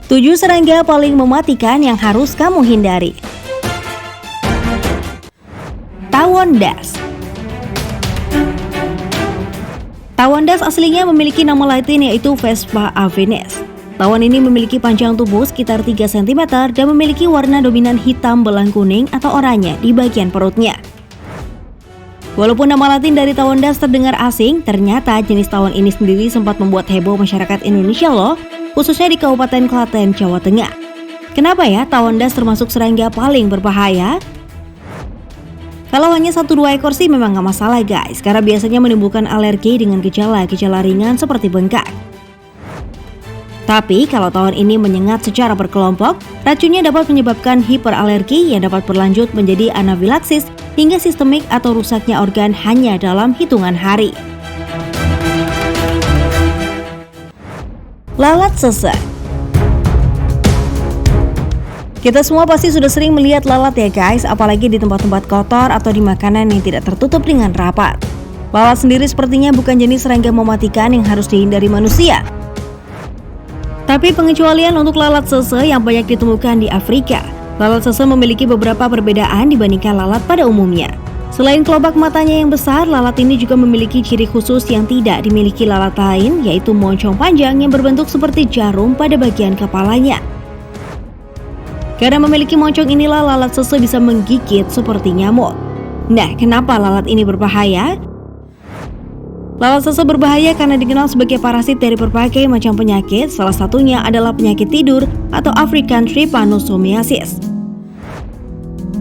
7 serangga paling mematikan yang harus kamu hindari. Tawon das. Tawon das aslinya memiliki nama latin yaitu Vespa avenes. Tawon ini memiliki panjang tubuh sekitar 3 cm dan memiliki warna dominan hitam belang kuning atau oranye di bagian perutnya. Walaupun nama latin dari tawon das terdengar asing, ternyata jenis tawon ini sendiri sempat membuat heboh masyarakat Indonesia loh, khususnya di Kabupaten Klaten, Jawa Tengah. Kenapa ya tawon das termasuk serangga paling berbahaya? Kalau hanya 1-2 ekor sih memang gak masalah guys, karena biasanya menimbulkan alergi dengan gejala-gejala ringan seperti bengkak. Tapi kalau tawon ini menyengat secara berkelompok, racunnya dapat menyebabkan hiperalergi yang dapat berlanjut menjadi anafilaksis hingga sistemik atau rusaknya organ hanya dalam hitungan hari. Lalat sese. Kita semua pasti sudah sering melihat lalat ya guys, apalagi di tempat-tempat kotor atau di makanan yang tidak tertutup dengan rapat. Lalat sendiri sepertinya bukan jenis serangga mematikan yang harus dihindari manusia. Tapi pengecualian untuk lalat sese yang banyak ditemukan di Afrika. Lalat sese memiliki beberapa perbedaan dibandingkan lalat pada umumnya. Selain kelopak matanya yang besar, lalat ini juga memiliki ciri khusus yang tidak dimiliki lalat lain, yaitu moncong panjang yang berbentuk seperti jarum pada bagian kepalanya. Karena memiliki moncong inilah lalat sese bisa menggigit seperti nyamuk. Nah, kenapa lalat ini berbahaya? Lalat sese berbahaya karena dikenal sebagai parasit dari berbagai macam penyakit, salah satunya adalah penyakit tidur atau African Trypanosomiasis.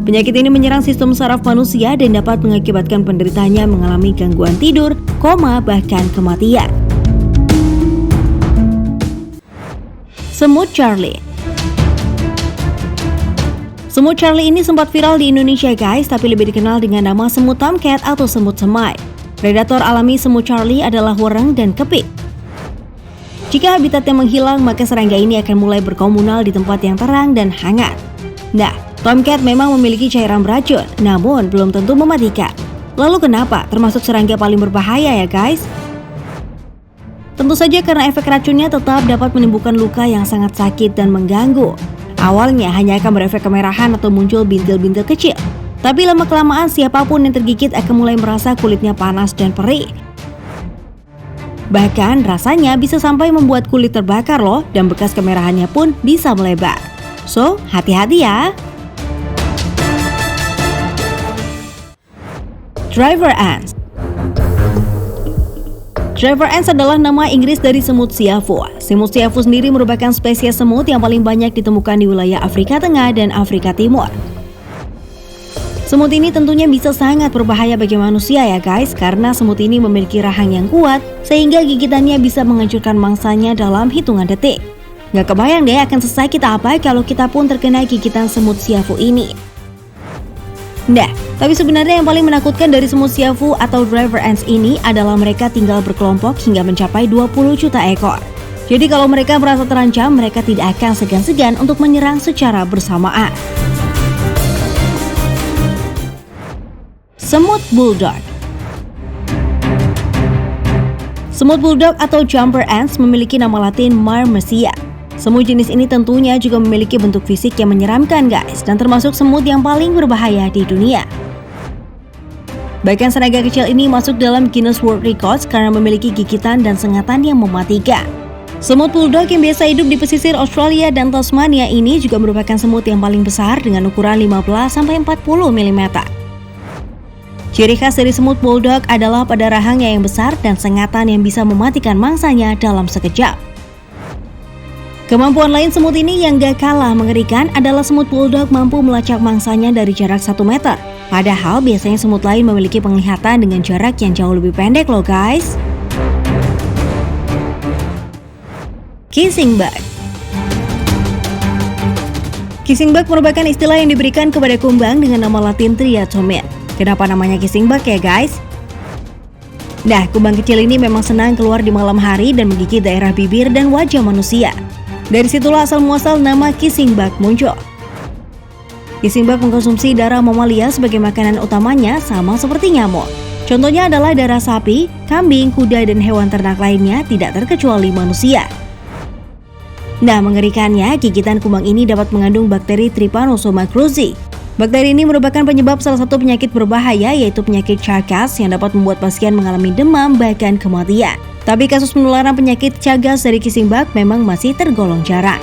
Penyakit ini menyerang sistem saraf manusia dan dapat mengakibatkan penderitanya mengalami gangguan tidur, koma, bahkan kematian. Semut Charlie. Semut Charlie ini sempat viral di Indonesia guys, tapi lebih dikenal dengan nama semut tomcat atau semut semai. Predator alami semut Charlie adalah wereng dan kepik. Jika habitatnya menghilang, maka serangga ini akan mulai berkomunal di tempat yang terang dan hangat. Nah, tomcat memang memiliki cairan beracun, namun belum tentu mematikan. Lalu kenapa termasuk serangga paling berbahaya ya guys? Tentu saja karena efek racunnya tetap dapat menimbulkan luka yang sangat sakit dan mengganggu. Awalnya hanya akan berefek kemerahan atau muncul bintil-bintil kecil. Tapi lama-kelamaan siapapun yang tergigit akan mulai merasa kulitnya panas dan perih. Bahkan rasanya bisa sampai membuat kulit terbakar loh, dan bekas kemerahannya pun bisa melebar. So, hati-hati ya. Driver ants. Driver ants adalah nama Inggris dari semut siafu. Semut siafu sendiri merupakan spesies semut yang paling banyak ditemukan di wilayah Afrika Tengah dan Afrika Timur. Semut ini tentunya bisa sangat berbahaya bagi manusia ya guys, karena semut ini memiliki rahang yang kuat sehingga gigitannya bisa menghancurkan mangsanya dalam hitungan detik. Gak kebayang deh akan sesakit apa kalau kita pun terkena gigitan semut siafu ini. Nah, tapi sebenarnya yang paling menakutkan dari semut siafu atau driver ants ini adalah mereka tinggal berkelompok hingga mencapai 20 juta ekor. Jadi kalau mereka merasa terancam, mereka tidak akan segan-segan untuk menyerang secara bersamaan. Semut bulldog. Semut bulldog atau jumper ants memiliki nama latin Myrmecia. Semut jenis ini tentunya juga memiliki bentuk fisik yang menyeramkan guys, dan termasuk semut yang paling berbahaya di dunia. Bahkan serangga kecil ini masuk dalam Guinness World Records karena memiliki gigitan dan sengatan yang mematikan. Semut bulldog yang biasa hidup di pesisir Australia dan Tasmania ini juga merupakan semut yang paling besar dengan ukuran 15-40 mm. Ciri khas dari semut bulldog adalah pada rahangnya yang besar dan sengatan yang bisa mematikan mangsanya dalam sekejap. Kemampuan lain semut ini yang gak kalah mengerikan adalah semut bulldog mampu melacak mangsanya dari jarak 1 meter. Padahal biasanya semut lain memiliki penglihatan dengan jarak yang jauh lebih pendek loh guys. Kissing bug. Kissing bug merupakan istilah yang diberikan kepada kumbang dengan nama latin Triatomid. Kenapa namanya kissing bug ya guys? Nah, kumbang kecil ini memang senang keluar di malam hari dan menggigit daerah bibir dan wajah manusia. Dari situlah asal-muasal nama kissing bug muncul. Kissing bug mengkonsumsi darah mamalia sebagai makanan utamanya, sama seperti nyamuk. Contohnya adalah darah sapi, kambing, kuda, dan hewan ternak lainnya, tidak terkecuali manusia. Nah, mengerikannya, gigitan kumbang ini dapat mengandung bakteri Trypanosoma cruzi. Bakteri ini merupakan penyebab salah satu penyakit berbahaya, yaitu penyakit Chagas yang dapat membuat pasien mengalami demam bahkan kematian. Tapi kasus penularan penyakit Chagas dari kissing bug memang masih tergolong jarang.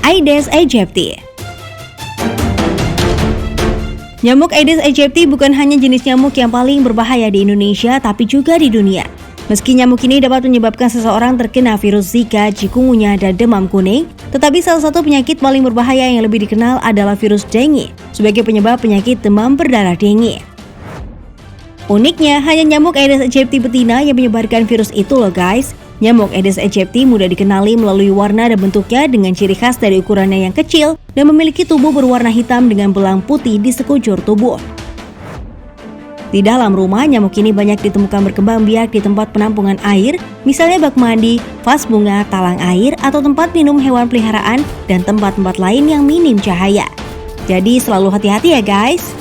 Aedes aegypti. Nyamuk Aedes aegypti bukan hanya jenis nyamuk yang paling berbahaya di Indonesia, tapi juga di dunia. Meski nyamuk ini dapat menyebabkan seseorang terkena virus Zika, chikungunya, dan demam kuning, tetapi salah satu penyakit paling berbahaya yang lebih dikenal adalah virus dengue sebagai penyebab penyakit demam berdarah dengue. Uniknya, hanya nyamuk Aedes aegypti betina yang menyebarkan virus itu loh guys. Nyamuk Aedes aegypti mudah dikenali melalui warna dan bentuknya dengan ciri khas dari ukurannya yang kecil dan memiliki tubuh berwarna hitam dengan belang putih di sekujur tubuh. Di dalam rumah, nyamuk ini banyak ditemukan berkembang biak di tempat penampungan air, misalnya bak mandi, vas bunga, talang air, atau tempat minum hewan peliharaan, dan tempat-tempat lain yang minim cahaya. Jadi selalu hati-hati ya guys.